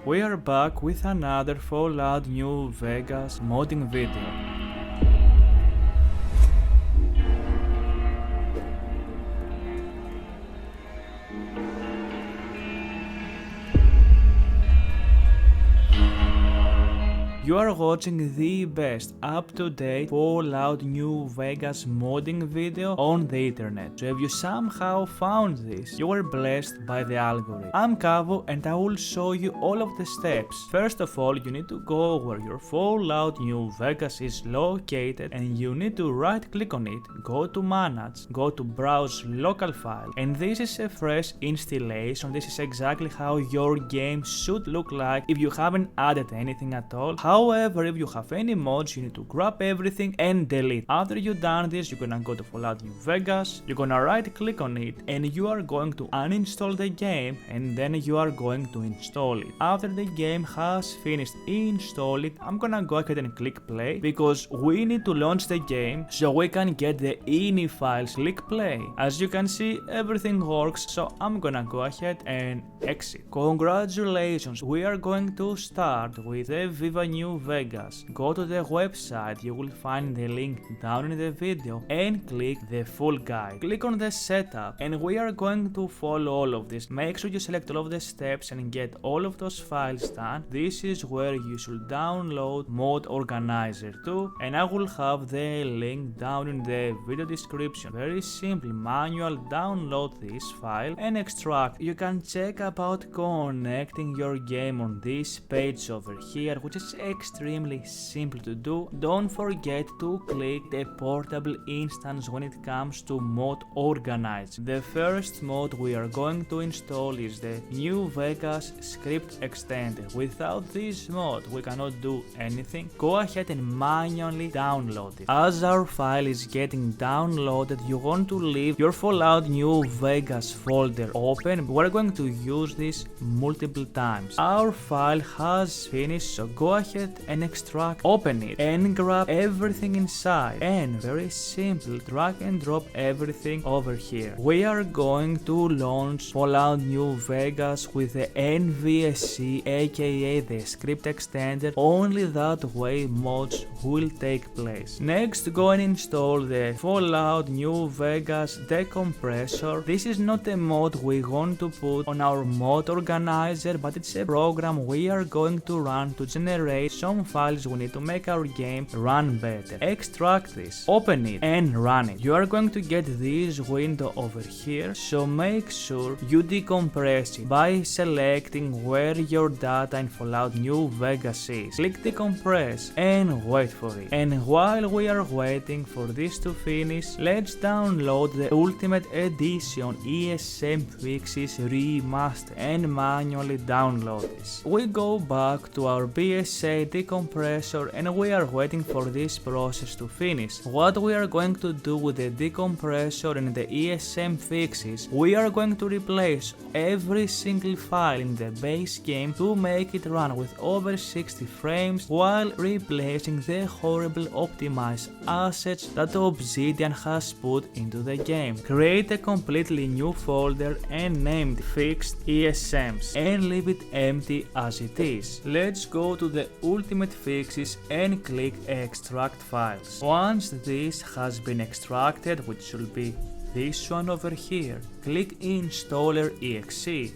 We are back with another Fallout New Vegas modding video. You are watching the best up-to-date Fallout New Vegas modding video on the internet. So if you somehow found this, you were blessed by the algorithm. I'm Kavou and I will show you all of the steps. First of all, you need to go where your Fallout New Vegas is located and you need to right click on it, go to Manage, go to Browse Local File, and this is a fresh installation. This is exactly how your game should look like if you haven't added anything at all. However, if you have any mods, you need to grab everything and delete. After you've done this, you're gonna go to Fallout New Vegas, you're gonna right click on it and you are going to uninstall the game and then you are going to install it. After the game has finished installing, I'm gonna go ahead and click play because we need to launch the game so we can get the ini files. Click play. As you can see, everything works, so I'm gonna go ahead and exit. Congratulations, we are going to start with the Viva New Vegas. Go to the website, you will find the link down in the video and click the full guide. Click on the setup and we are going to follow all of this. Make sure you select all of the steps and get all of those files done. This is where you should download Mod Organizer too, and I will have the link down in the video description. Very simple manual, download this file and extract. You can check about connecting your game on this page over here, which is extremely simple to do. Don't forget to click the portable instance when it comes to Mod Organizer. The first mod we are going to install is the New Vegas script extender. Without this mod we cannot do anything. Go ahead and manually download it. As our file is getting downloaded, you want to leave your Fallout New Vegas folder open. We're going to use this multiple times. Our file has finished, so go ahead and extract, open it and grab everything inside, and very simple, drag and drop everything over here. We are going to launch Fallout New Vegas with the NVSE, aka the script extender. Only that way mods will take place. Next, go and install the Fallout New Vegas Decrompressor. This is not a mod we want to put on our mod organizer, but it's a program we are going to run to generate some files we need to make our game run better. Extract this, open it and run it. You are going to get this window over here, so make sure you decompress it by selecting where your data in Fallout New Vegas is. Click decompress and wait for it. And while we are waiting for this to finish, let's download the Ultimate Edition ESM Fixes Remaster and manually download this. We go back to our BSA decompressor and we are waiting for this process to finish. What we are going to do with the decompressor and the ESM fixes, we are going to replace every single file in the base game to make it run with over 60 frames while replacing the horrible optimized assets that LODGen has put into the game. Create a completely new folder and name it Fixed ESMs and leave it empty as it is. Let's go to the Ultimate Fixes and click Extract Files. Once this has been extracted, which should be this one over here, click Installer EXE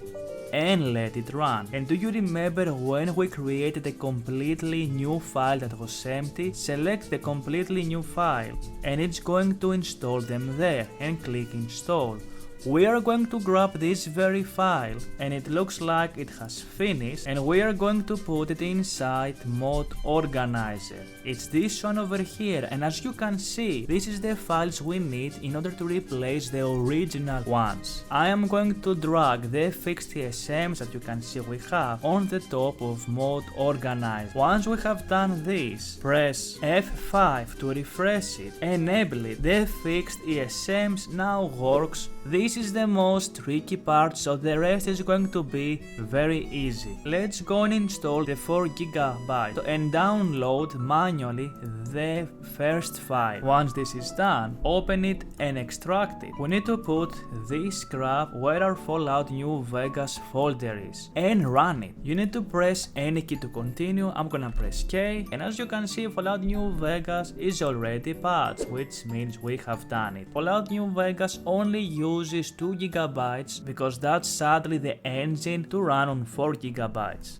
and let it run. And do you remember when we created a completely new file that was empty? Select the completely new file and it's going to install them there and click Install. We are going to grab this very file and it looks like it has finished, and we are going to put it inside Mod Organizer. It's this one over here, and as you can see, this is the files we need in order to replace the original ones. I am going to drag the fixed ESMs that you can see we have on the top of Mod Organizer. Once we have done this, press F5 to refresh it, enable it. The fixed ESMs now works. This This is the most tricky part, so the rest is going to be very easy. Let's go and install the 4 GB and download manually the first file. Once this is done, open it and extract it. We need to put this graph where our Fallout New Vegas folder is and run it. You need to press any key to continue. I'm gonna press K, and as you can see, Fallout New Vegas is already patched, which means we have done it. Fallout New Vegas only uses 2 GB because that's sadly the engine to run on 4 GB.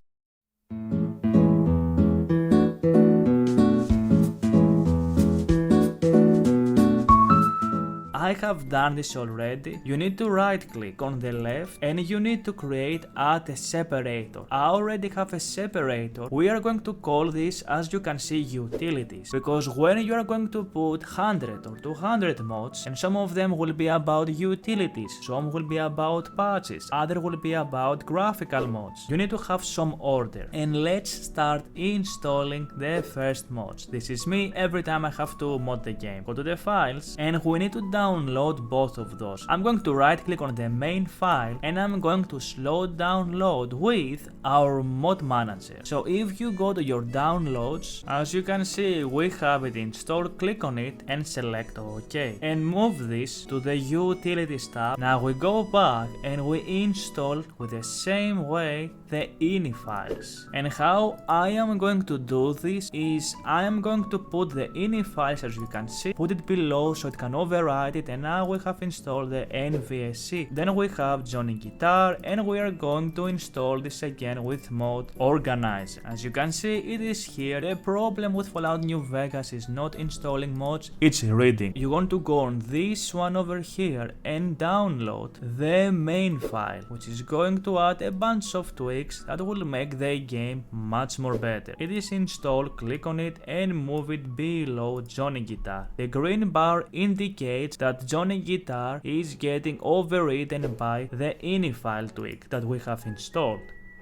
I have done this already. You need to right click on the left and you need to create add a separator. I already have a separator. We are going to call this, as you can see, utilities, because when you are going to put 100 or 200 mods, and some of them will be about utilities, some will be about patches, other will be about graphical mods, you need to have some order. And let's start installing the first mods. This is me every time I have to mod the game. Go to the files and we need to download both of those. I'm going to right click on the main file and I'm going to slow download with our mod manager. So if you go to your downloads, as you can see, we have it installed. Click on it and select OK and move this to the utilities tab. Now we go back and we install with the same way the ini files. And how I am going to do this is I am going to put the ini files, as you can see, put it below so it can override it, and now we have installed the NVSE. Then we have Johnny Guitar and we are going to install this again with mod organizer. As you can see, it is here. The problem with Fallout New Vegas is not installing mods, it's reading. You want to go on this one over here and download the main file, which is going to add a bunch of tweaks that will make the game much more better. It is installed, click on it and move it below Johnny Guitar. The green bar indicates that Johnny Guitar is getting overridden by the ini file tweak that we have installed.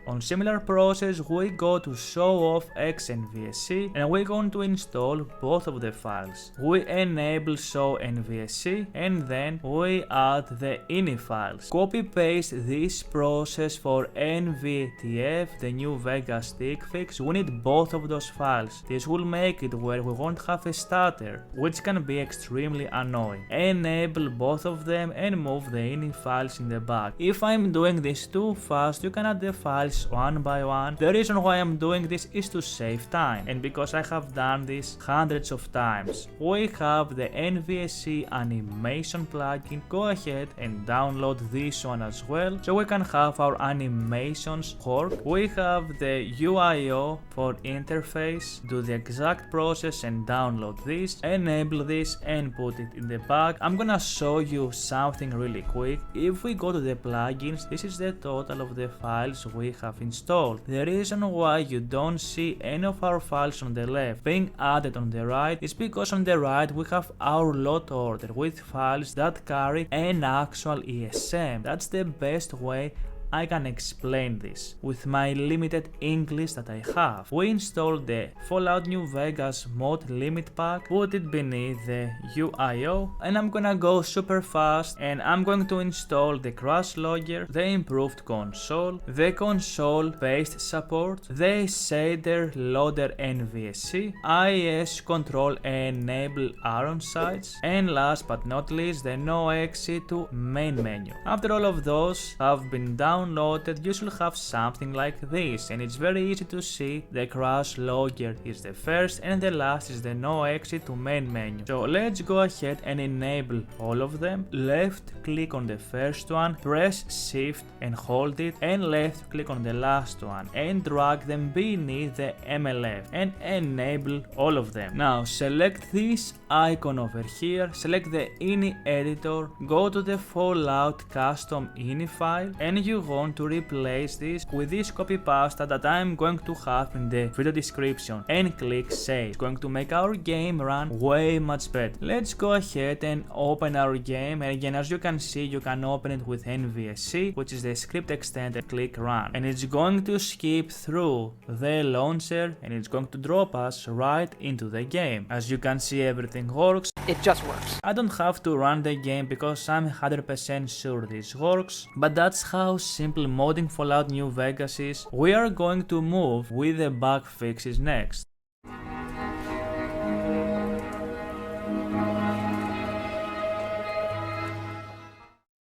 On similar process, we go to show off xNVSE and we're going to install both of the files. We enable show NVSE and then we add the ini files. Copy paste this process for NVTF, the New Vegas stick fix. We need both of those files. This will make it where we won't have a stutter, which can be extremely annoying. Enable both of them and move the ini files in the back. If I'm doing this too fast, you can add the files one by one. The reason why I'm doing this is to save time, and because I have done this hundreds of times. We have the NVSE animation plugin. Go ahead and download this one as well so we can have our animations work. We have the UIO for interface. Do the exact process and download this, enable this and put it in the back. I'm gonna show you something really quick. If we go to the plugins, this is the total of the files we have installed. The reason why you don't see any of our files on the left being added on the right is because on the right we have our lot order with files that carry an actual ESM. That's the best way I can explain this with my limited English that I have. We installed the Fallout New Vegas mod limit pack, put it beneath the UIO, and I'm gonna go super fast and I'm going to install the crash logger, the improved console, the console based support, the shader loader NVSE, IS control enable Aaron sites, and last but not least the no exit to main menu. After all of those have been downloaded, you should have something like this, and it's very easy to see. The crash logger is the first and the last is the no exit to main menu. So let's go ahead and enable all of them. Left click on the first one, press shift and hold it, and left click on the last one and drag them beneath the MLF and enable all of them. Now select this icon over here, select the ini editor, go to the FalloutCustom.ini file and you want to replace this with this copy pasta that I'm going to have in the video description and click save. It's going to make our game run way much better. Let's go ahead and open our game, and again, as you can see, you can open it with NVSE, which is the script extender. Click run, and it's going to skip through the launcher and it's going to drop us right into the game. As you can see, everything works. It just works. I don't have to run the game because I'm 100% sure this works, but that's how simple modding Fallout New Vegas is. We are going to move with the bug fixes next.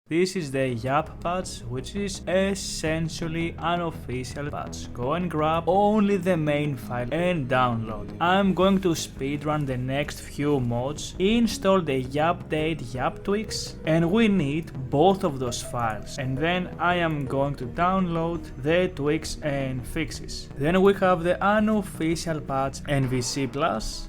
This is the YAP patch, which is essentially an official patch. Go and grab only the main file and download it. I'm going to speedrun the next few mods, install the YAPdate YAP tweaks, and we need both of those files. And then I am going to download the tweaks and fixes. Then we have the unofficial patch NVC+,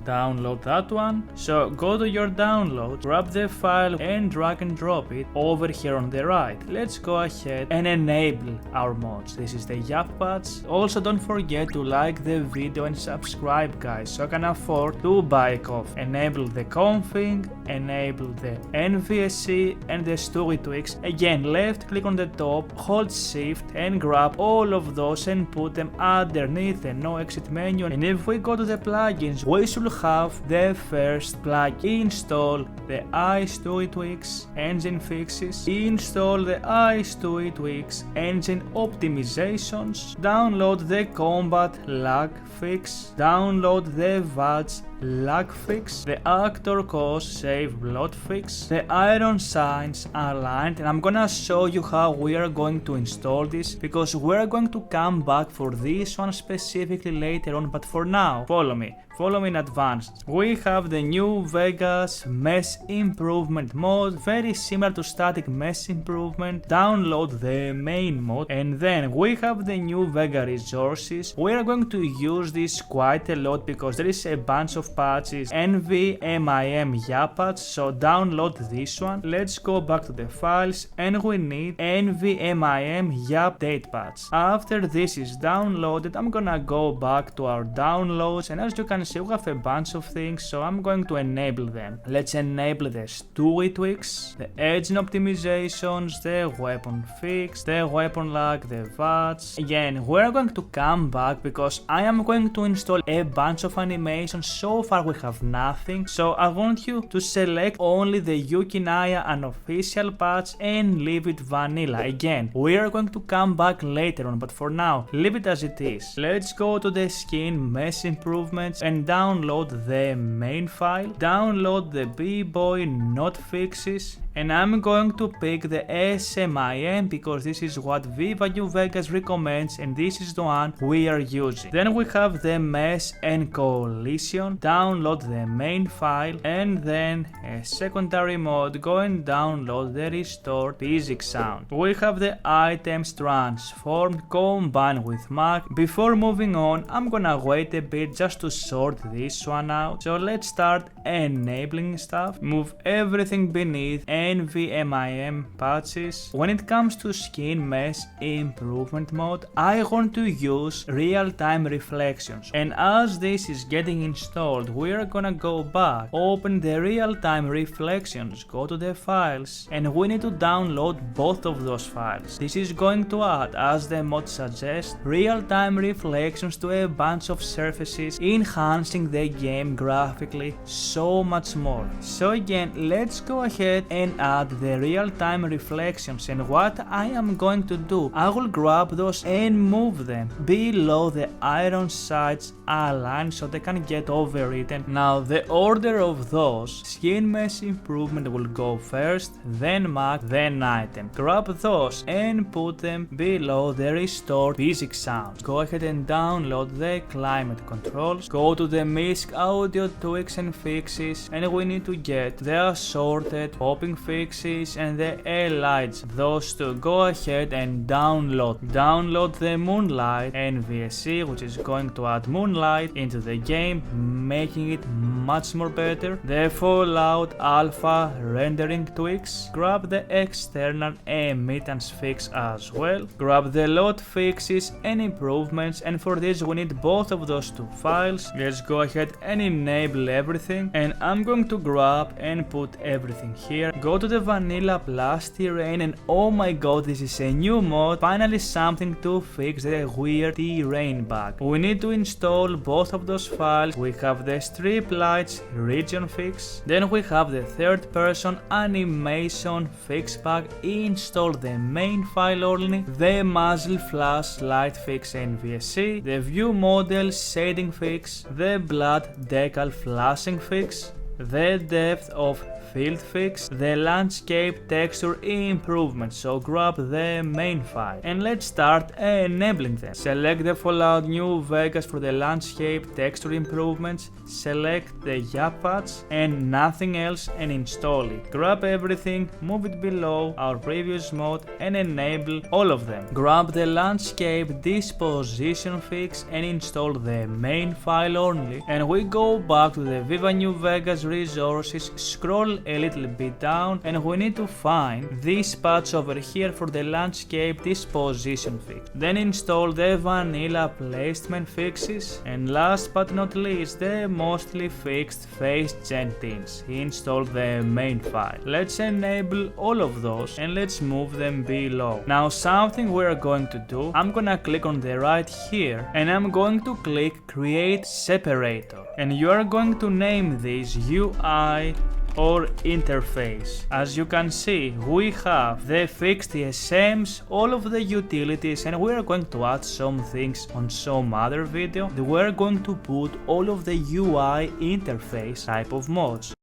download that one. So go to your download, grab the file and drag and drop it over here on the right. Let's go ahead and enable our mods. This is the YAP patch. Also, don't forget to like the video and subscribe, guys, so I can afford to buy a coffee. Enable the config, enable the NVSE and the story tweaks. Again, left click on the top, hold shift and grab all of those and put them underneath the no exit menu. And if we go to the plugins, we should have the first plugin. Install the iStory tweaks engine fixes. Install the iStory tweaks engine optimizations. Download the combat lag fix. Download the VATS lag fix, the actor cause save blood fix, the iron signs aligned, and I'm gonna show you how we are going to install this because we're going to come back for this one specifically later on, but for now, follow me in advance. We have the New Vegas mesh improvement mod, very similar to static mesh improvement. Download the main mod, and then we have the New Vegas resources. We are going to use this quite a lot because there is a bunch of patches, NVMIM YAP patch, so download this one. Let's go back to the files and we need NVMIM YAP date patch. After this is downloaded, I'm gonna go back to our downloads, and as you can see, we have a bunch of things, so I'm going to enable them. Let's enable the story tweaks, the engine optimizations, the weapon fix, the weapon lag, the VATS. Again, we're going to come back because I am going to install a bunch of animations. So far we have nothing, so I want you to select only the Yukinaya unofficial patch and leave it vanilla. Again, we are going to come back later on, but for now, leave it as it is. Let's go to the skin mesh improvements and download the main file. Download the B-Boy not fixes, and I'm going to pick the SMIM because this is what Viva New Vegas recommends and this is the one we are using. Then we have the mesh and coalition. Download the main file, and then a secondary mod, go and download the restored physics sound. We have the items transformed combined with Mac. Before moving on, I'm gonna wait a bit just to sort this one out. So let's start enabling stuff. Move everything beneath NVMIM patches. When it comes to skin mesh improvement mode, I want to use real-time reflections, and as this is getting installed, we are gonna go back, open the real-time reflections, go to the files, and we need to download both of those files. This is going to add, as the mod suggests, real-time reflections to a bunch of surfaces, enhancing the game graphically so much more. So again, let's go ahead and add the real-time reflections, and what I am going to do, I will grab those and move them below the iron sides align so they can get overwritten. Now the order of those, skin mesh improvement will go first, then Mac, then item. Grab those and put them below the restored physics sound. Go ahead and download the climate controls, go to the MISC audio tweaks and fixes, and we need to get the assorted popping prefixes and the LODGen. Those two, go ahead and download the Moonlight NVSE, which is going to add Moonlight into the game, making it much more better. The Fallout Alpha rendering tweaks. Grab the external emittance fix as well. Grab the load fixes and improvements, and for this we need both of those two files. Let's go ahead and enable everything, and I'm going to grab and put everything here. Go to the Vanilla Plus terrain, and oh my god, this is a new mod, finally something to fix the weird terrain bug. We need to install both of those files. We have the strip lights region fix, then we have the third person animation fix bug. Install the main file only, the muzzle flash light fix NVSE, the view model shading fix, the blood decal flashing fix, the depth of field fix, the landscape texture improvement. So grab the main file and let's start enabling them. Select the Fallout New Vegas for the landscape texture improvements, select the YAP patch and nothing else and install it. Grab everything, move it below our previous mod and enable all of them. Grab the landscape disposition fix and install the main file only, and we go back to the Viva New Vegas resources, scroll a little bit down, and we need to find this patch over here for the landscape disposition fix. Then install the vanilla placement fixes, and last but not least the mostly fixed face gen tints. Install the main file. Let's enable all of those and let's move them below. Now something we're going to do, I'm gonna click on the right here and I'm going to click create separator, and you are going to name this UI or interface. As you can see, we have the fixed TSMs, all of the utilities, and we are going to add some things on some other video. We're going to put all of the UI interface type of mods.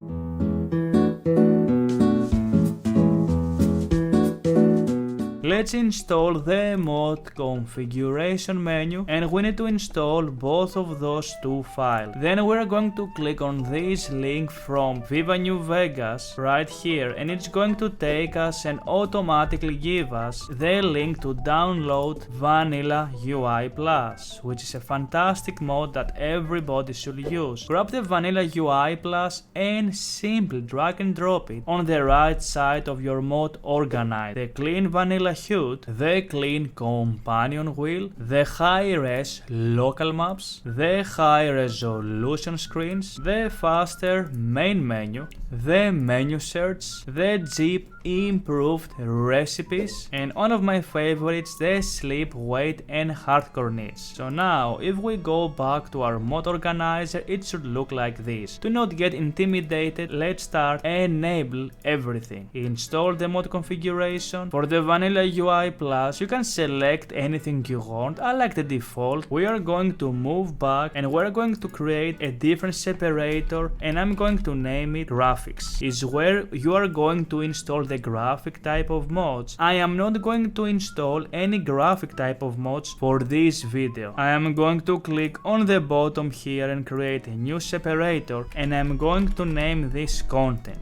Let's install the mod configuration menu, and we need to install both of those two files. Then we're going to click on this link from Viva New Vegas right here, and it's going to take us and automatically give us the link to download Vanilla UI Plus, which is a fantastic mod that everybody should use. Grab the Vanilla UI Plus and simply drag and drop it on the right side of your mod organizer. The clean vanilla HUD, the clean companion wheel, the high-res local maps, the high-resolution screens, the faster main menu, the menu search, the zip improved recipes, and one of my favorites, the sleep, weight and hardcore needs. So now if we go back to our mod organizer, it should look like this. To not get intimidated, let's start enable everything. Install the mod configuration. For the Vanilla UI Plus, you can select anything you want. I like the default. We are going to move back and we're going to create a different separator, and I'm going to name it graphics. Is where you are going to install the graphic type of mods. I am not going to install any graphic type of mods for this video. I am going to click on the bottom here and create a new separator, and I'm going to name this content.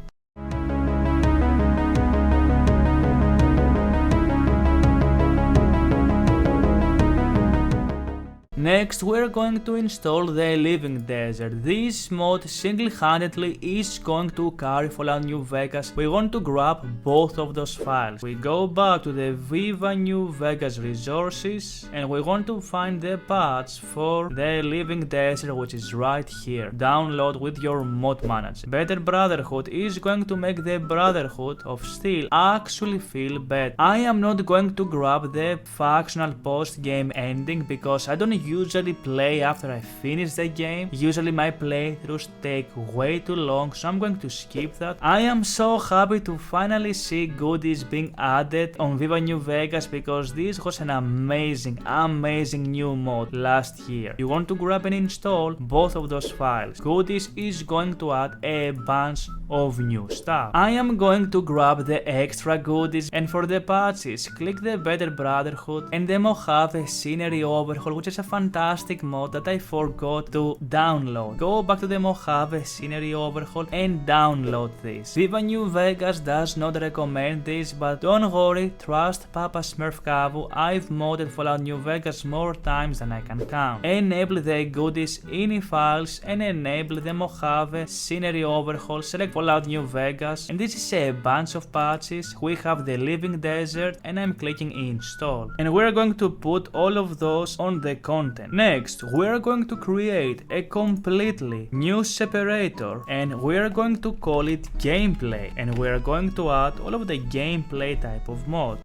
Next, we're going to install the Living Desert. This mod single-handedly is going to carry Fallout New Vegas. We want to grab both of those files. We go back to the Viva New Vegas resources and we want to find the patch for the Living Desert, which is right here. Download with your mod manager. Better Brotherhood is going to make the Brotherhood of Steel actually feel better. I am not going to grab the factional post-game ending because I don't usually play after I finish the game. Usually my playthroughs take way too long, so I'm going to skip that. I am so happy to finally see goodies being added on Viva New Vegas because this was an amazing new mod last year. You want to grab and install both of those files. Goodies is going to add a bunch of new stuff. I am going to grab the extra goodies, and for the patches, click the Better Brotherhood and the Mojave Scenery Overhaul, which is a fantastic mod that I forgot to download. Go back to the Mojave scenery overhaul and download this. Viva New Vegas does not recommend this, but don't worry, trust Papa Smurf Kavou, I've modded Fallout New Vegas more times than I can count. Enable the goodies.ini files and enable the Mojave scenery overhaul, select Fallout New Vegas, and this is a bunch of patches. We have the living desert and I'm clicking install. And we're going to put all of those on the content. Next, we're going to create a completely new separator and we're going to call it gameplay, and we're going to add all of the gameplay type of mod.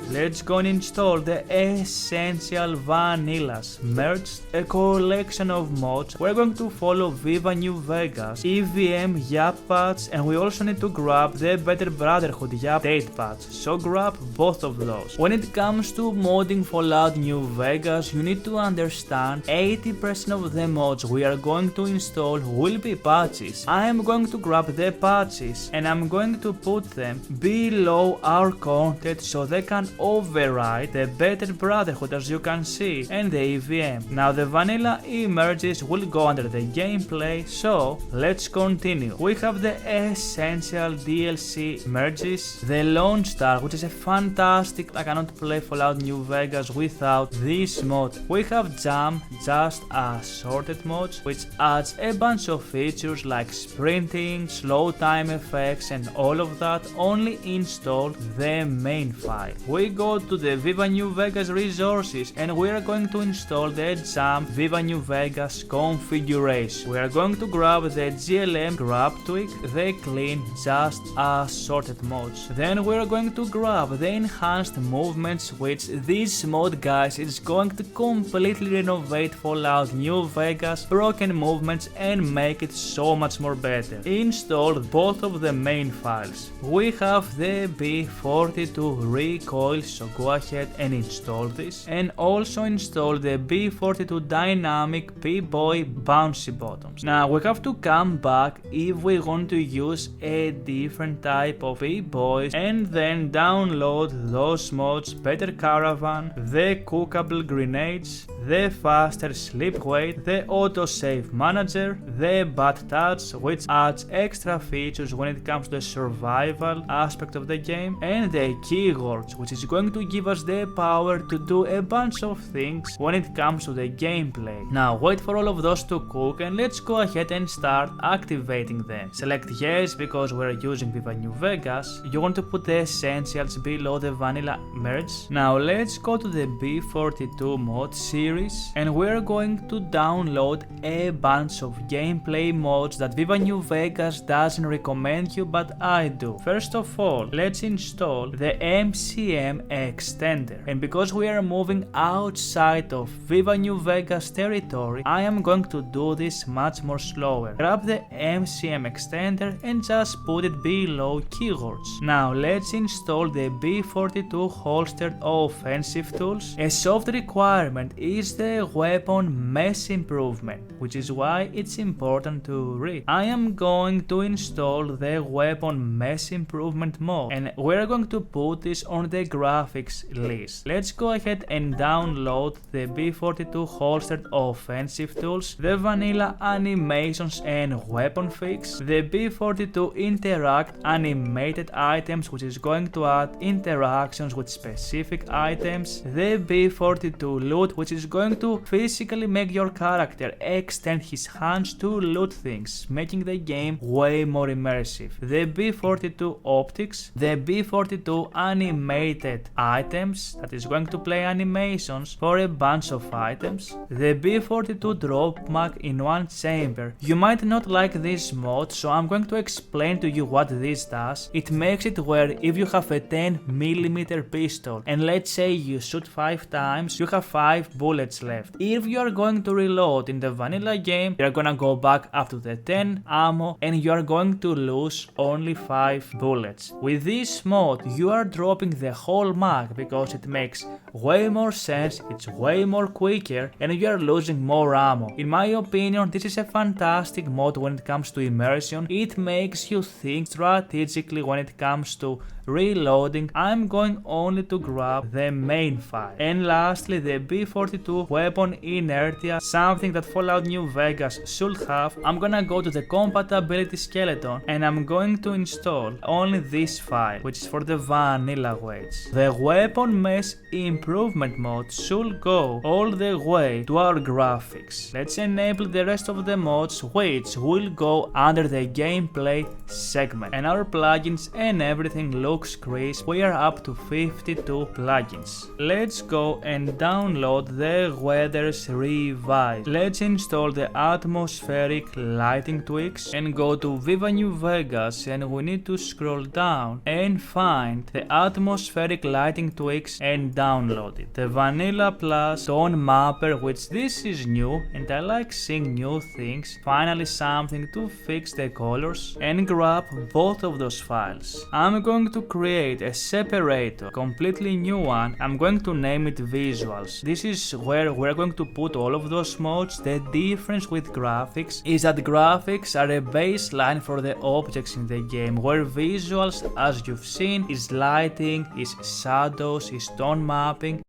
Let's go and install the essential vanillas merged, a collection of mods. We're going to follow Viva New Vegas, EVM YAP patch, and we also need to grab the Better Brotherhood YAP date patch, so grab both of those. When it comes to modding Fallout New Vegas, you need to understand 80% of the mods we are going to install will be patches. I am going to grab the patches and I'm going to put them below our content so they can override the Better Brotherhood, as you can see, and the EVM. Now the vanilla emerges will go under the gameplay, so let's continue. We have the essential DLC merges, the Lone Star, which is a fantastic, I cannot play Fallout New Vegas without this mod. We have Jam, just assorted mods, which adds a bunch of features like sprinting, slow time effects and all of that. Only install the main file. We go to the Viva New Vegas resources and we are going to install the Jam Viva New Vegas configuration. We are going to grab the GLM grab tweak, the clean, just assorted mods. Then we are going to grab the enhanced movements, which this mod, guys, is going to completely renovate Fallout New Vegas broken movements and make it so much more better. Install both of the main files. We have the B42 recoil, so go ahead and install this, and also install the B42 dynamic P-Boy bouncy bottoms. Now we have to come back if we want to use a different type of P-Boys, and then download those mods: Better Caravan, the cookable grenades, the faster sleep weight, the autosave manager, the bad touch, which adds extra features when it comes to the survival aspect of the game, and the keywords, which is going to give us the power to do a bunch of things when it comes to the gameplay. Now wait for all of those to cook and let's go ahead and start activating them. Select yes because we're using Viva New Vegas. You want to put the essentials below the vanilla merge. Now let's go to the B42 mod series and we're going to download a bunch of gameplay mods that Viva New Vegas doesn't recommend you, but I do. First of all, let's install the MCM extender, and because we are moving outside of Viva New Vegas territory, I am going to do this much more slower. Grab the MCM extender and just put it below keywords. Now let's install the B42 holstered offensive tools. A soft requirement is the weapon mesh improvement, which is why it's important to read. I am going to install the weapon mesh improvement mod and we're going to put this on the graphics list. Let's go ahead and download the B42 holstered offensive tools, the vanilla animations and weapon fix, the B42 interact animated items, which is going to add interactions with specific items, the B42 loot, which is going to physically make your character extend his hands to loot things, making the game way more immersive, the B42 optics, the B42 animated items, that is going to play animations for a bunch of items, the B42 drop mag in one chamber. You might not like this mod, so I'm going to explain to you what this does. It makes it where if you have a 10mm pistol and let's say you shoot 5 times, you have 5 bullets left. If you are going to reload in the vanilla game, you're gonna go back up to the 10 ammo and you are going to lose only 5 bullets. With this mod, you are dropping the whole overhaul Mac because it makes way more sense, it's way more quicker, and you are losing more ammo. In my opinion, this is a fantastic mod when it comes to immersion. It makes you think strategically when it comes to reloading. I'm going only to grab the main file. And lastly, the B42 weapon inertia, something that Fallout New Vegas should have. I'm gonna go to the compatibility skeleton and I'm going to install only this file, which is for the vanilla weights. The weapon mesh improvement mode should go all the way to our graphics. Let's enable the rest of the mods, which will go under the gameplay segment. And our plugins and everything looks crisp. We are up to 52 plugins. Let's go and download the weather's revised. Let's install the atmospheric lighting tweaks and go to Viva New Vegas, and we need to scroll down and find the atmospheric lighting tweaks and download it. The Vanilla Plus Tone Mapper, which this is new and I like seeing new things. Finally something to fix the colors, and grab both of those files. I'm going to create a separator, completely new one. I'm going to name it Visuals. This is where we're going to put all of those modes. The difference with graphics is that graphics are a baseline for the objects in the game, where visuals, as you've seen, is lighting, is shadows, is tone mapping.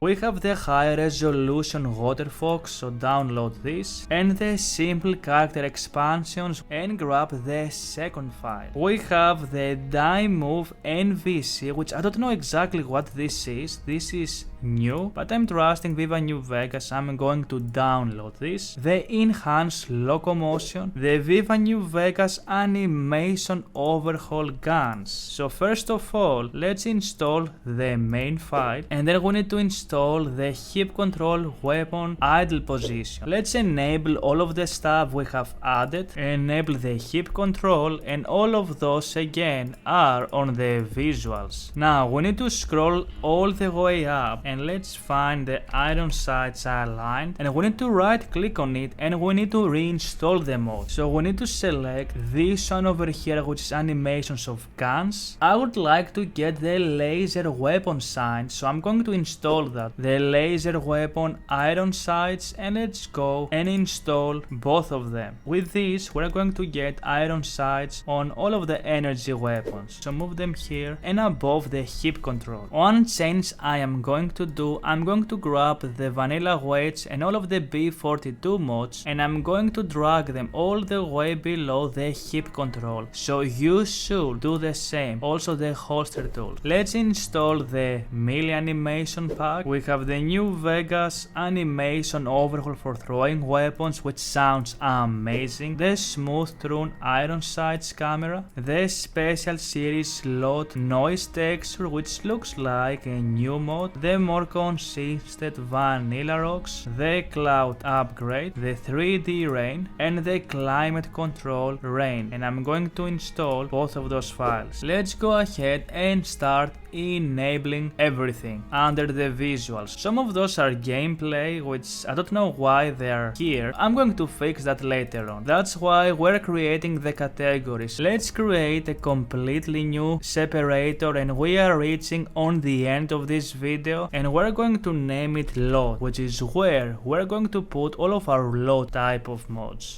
We have the high resolution waterfox, so download this, and the simple character expansions, and grab the second file. We have the die move NVSE, which I don't know exactly what this is. This is new, but I'm trusting Viva New Vegas. I'm going to download this. The enhanced locomotion, the Viva New Vegas animation overhaul guns. So first of all, let's install the main file, and then we need to install the hip control weapon idle position. Let's enable all of the stuff we have added, enable the hip control, and all of those again are on the visuals. Now we need to scroll all the way up, and let's find the iron sights aligned, and we need to right click on it, and we need to reinstall the mod. So we need to select this one over here, which is animations of guns. I would like to get the laser weapon sign, so I'm going to install that. The laser weapon iron sights, and let's go and install both of them. With this, we're going to get iron sights on all of the energy weapons. So move them here and above the hip control. One change I am going to do, I'm going to grab the vanilla weights and all of the B42 mods, and I'm going to drag them all the way below the hip control. So you should do the same. Also the holster tool. Let's install the melee animation pack. We have the New Vegas animation overhaul for throwing weapons, which sounds amazing. The smooth tune iron sights camera. The special series load noise texture, which looks like a new mod. The more consistent vanilla rocks. The cloud upgrade. The 3D rain, and the climate control rain. And I'm going to install both of those files. Let's go ahead and start enabling everything under the visuals. Some of those are gameplay, which I don't know why they are here. I'm going to fix that later on. That's why we're creating the categories. Let's create a completely new separator, and we are reaching on the end of this video, and we're going to name it load, which is where we're going to put all of our load type of mods.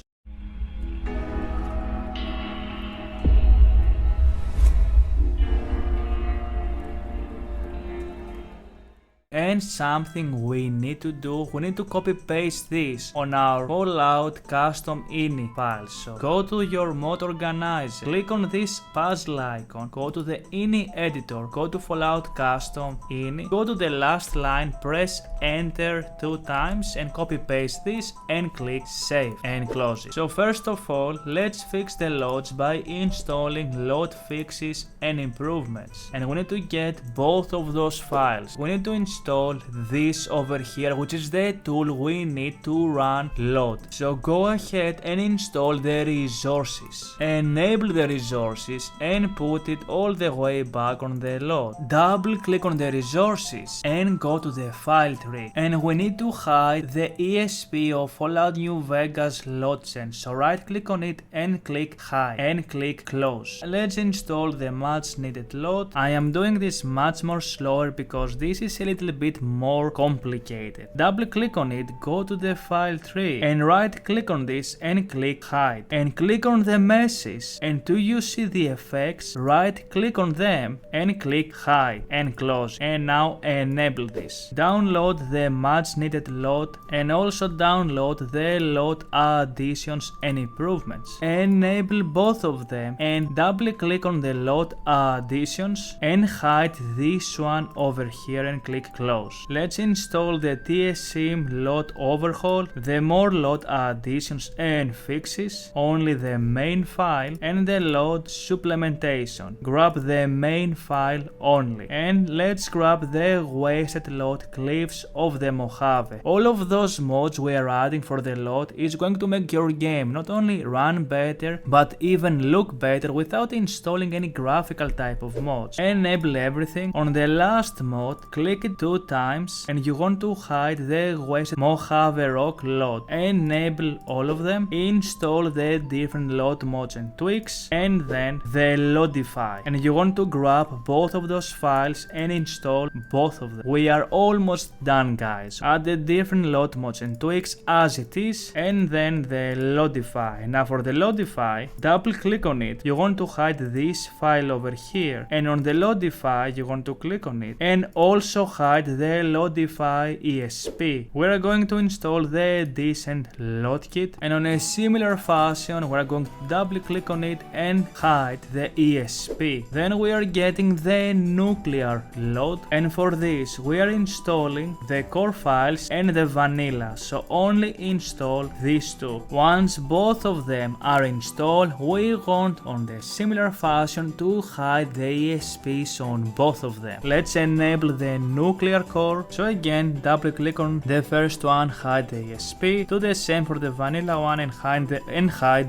And something we need to do, we need to copy paste this on our FalloutCustom.ini file. So go to your mod organizer, click on this puzzle icon, go to the ini editor, go to FalloutCustom.ini, go to the last line, press enter 2 times and copy paste this and click save and close it. So first of all, let's fix the loads by installing load fixes and improvements, and we need to get both of those files. We need to install install this over here, which is the tool we need to run load. So go ahead and install the resources. Enable the resources and put it all the way back on the load. Double click on the resources and go to the file tree. And we need to hide the ESP of Fallout New Vegas LODGen. So right click on it and click hide and click close. Let's install the much needed load. I am doing this much more slower because this is a little bit more complicated. Double click on it, go to the file tree and right click on this and click hide and click on the meshes, and do you see the effects? Right click on them and click hide and close, and now enable this. Download the much needed load and also download the load additions and improvements. Enable both of them and double click on the load additions and hide this one over here and click close. Let's install the TSM load overhaul, the more load additions and fixes, only the main file, and the load supplementation. Grab the main file only, and let's grab the wasted load clips of the Mojave. All of those mods we are adding for the load is going to make your game not only run better but even look better without installing any graphical type of mods. Enable everything. On the last mod, click it 2 times and you want to hide the wasted Mojave Rock load. Enable all of them, install the different load mods and tweaks, and then the Loadify. And you want to grab both of those files and install both of them. We are almost done, guys. Add the different load mods and tweaks as it is, and then the Loadify. Now for the Loadify, double click on it. You want to hide this file over here, and on the Loadify you want to click on it and also hide the Loadify ESP. We're going to install the decent load kit, and on a similar fashion we're going to double click on it and hide the ESP. Then we are getting the nuclear load, and for this we are installing the core files and the vanilla, so only install these two. Once both of them are installed, we want on the similar fashion to hide the ESPs on both of them. Let's enable the nuclear core, so again double click on the first one, hide the ESP, do the same for the vanilla one and hide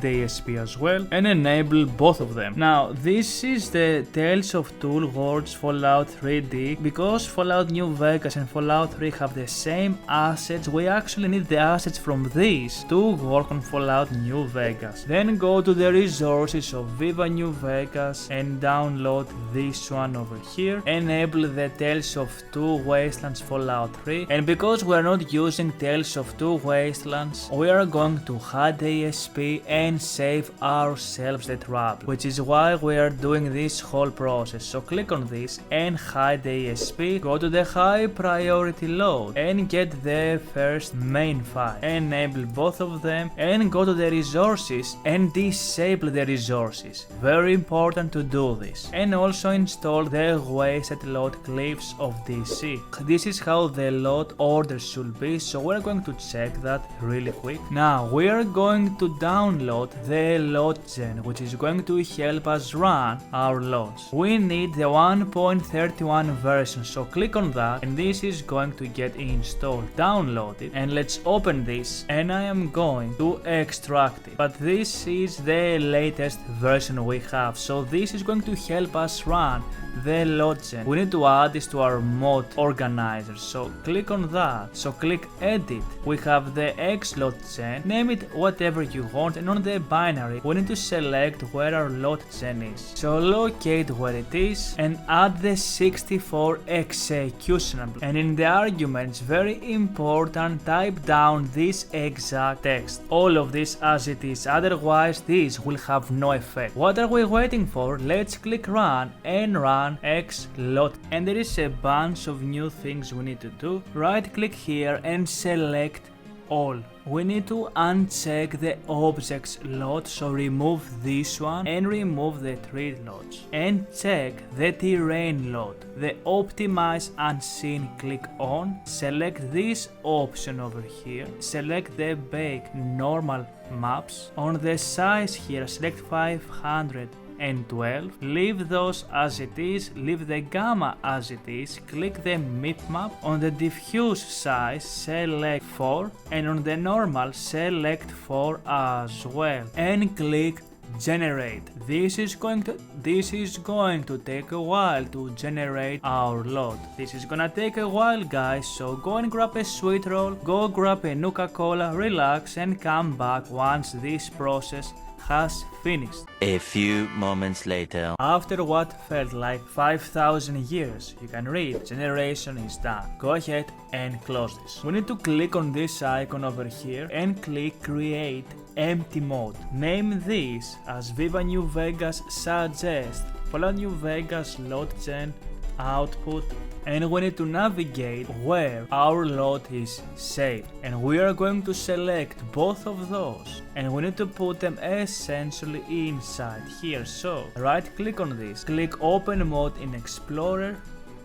the ESP as well, and enable both of them. Now this is the Tales of Two Worlds Fallout 3D. Because Fallout New Vegas and Fallout 3 have the same assets, we actually need the assets from these to work on Fallout New Vegas. Then go to the resources of Viva New Vegas and download this one over here. Enable the Tales of Two Wastelands Fallout 3, and because we are not using Tales of Two Wastelands, we are going to hide the ESP and save ourselves the trouble, which is why we are doing this whole process. So click on this and hide the ESP, go to the high priority load and get the first main file. Enable both of them and go to the resources and disable the resources. Very important to do this. And also install the wasted load clips of DC. This is how the load order should be, so we're going to check that really quick. Now we are going to download the LODGen, which is going to help us run our loads. We need the 1.31 version, so click on that and this is going to get installed. Download it and let's open this, and I am going to extract it. But this is the latest version we have, so this is going to help us run the LODGen. We need to add this to our mod organizer, so click on that. So click edit, we have the XLODGen, name it whatever you want, and on the binary we need to select where our LODGen is. So locate where it is and add the 64 executable, and in the arguments, very important, type down this exact text, all of this as it is, otherwise this will have no effect. What are we waiting for? Let's click run and run xLOD, and there is a bunch of new things we need to do. Right click here and select all. We need to uncheck the objects load, so remove this one and remove the tree loads, and check the terrain load. The optimize unseen, click on, select this option over here, select the bake normal maps. On the size here select 500 and 12, leave those as it is, leave the gamma as it is, click the MIP map, on the diffuse size select 4 and on the normal select 4 as well and click generate. This is going to take a while to generate our load. This is gonna take a while, guys, so go and grab a sweet roll, go grab a Nuka-Cola, relax and come back once this process has finished. A few moments later. After what felt like 5,000 years, you can read generation is done. Go ahead and close this. We need to click on this icon over here and click create empty mode. Name this as Viva New Vegas suggest, Fallout New Vegas LODGen output, and we need to navigate where our load is saved, and we are going to select both of those and we need to put them essentially inside here. So right click on this, click open mode in Explorer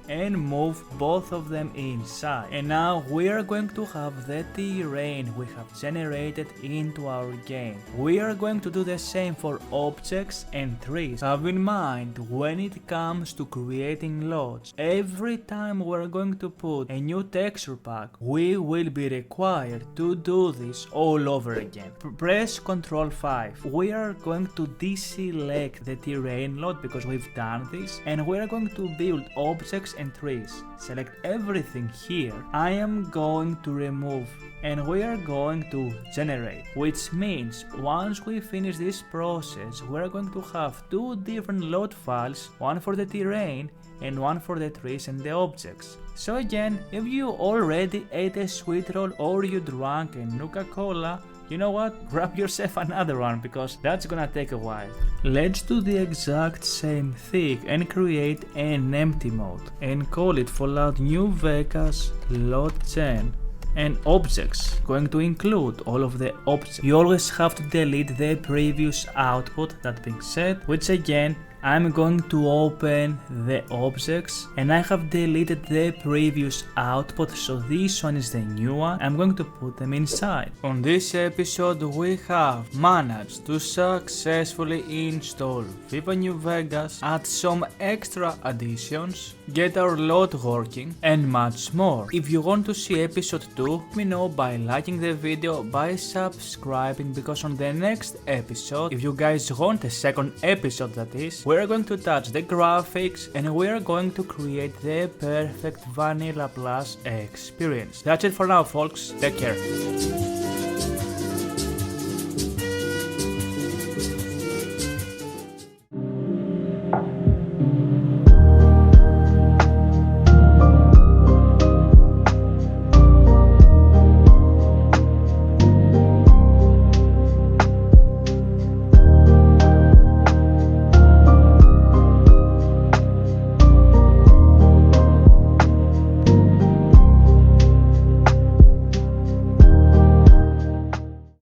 and move both of them inside. And now we are going to have the terrain we have generated into our game. We are going to do the same for objects and trees. Have in mind, when it comes to creating loads, every time we're going to put a new texture pack, we will be required to do this all over again. Press Ctrl 5. We are going to deselect the terrain load because we've done this, and we are going to build objects and trees. Select everything here. I am going to remove and we are going to generate, which means once we finish this process we are going to have two different load files, one for the terrain and one for the trees and the objects. So again, if you already ate a sweet roll or you drank a Nuka-Cola, you know what? Grab yourself another one because that's gonna take a while. Let's do the exact same thing and create an empty mode and call it Fallout New Vegas LODGen and objects, going to include all of the objects. You always have to delete the previous output, that being said, which again I'm going to open the objects and I have deleted the previous output, so this one is the new one. I'm going to put them inside. On this episode we have managed to successfully install Viva New Vegas, add some extra additions, get our load working and much more. If you want to see episode 2, let me know by liking the video, by subscribing, because on the next episode, if you guys want a second episode that is, we're going to touch the graphics and we're going to create the perfect Vanilla Plus experience. That's it for now, folks. Take care.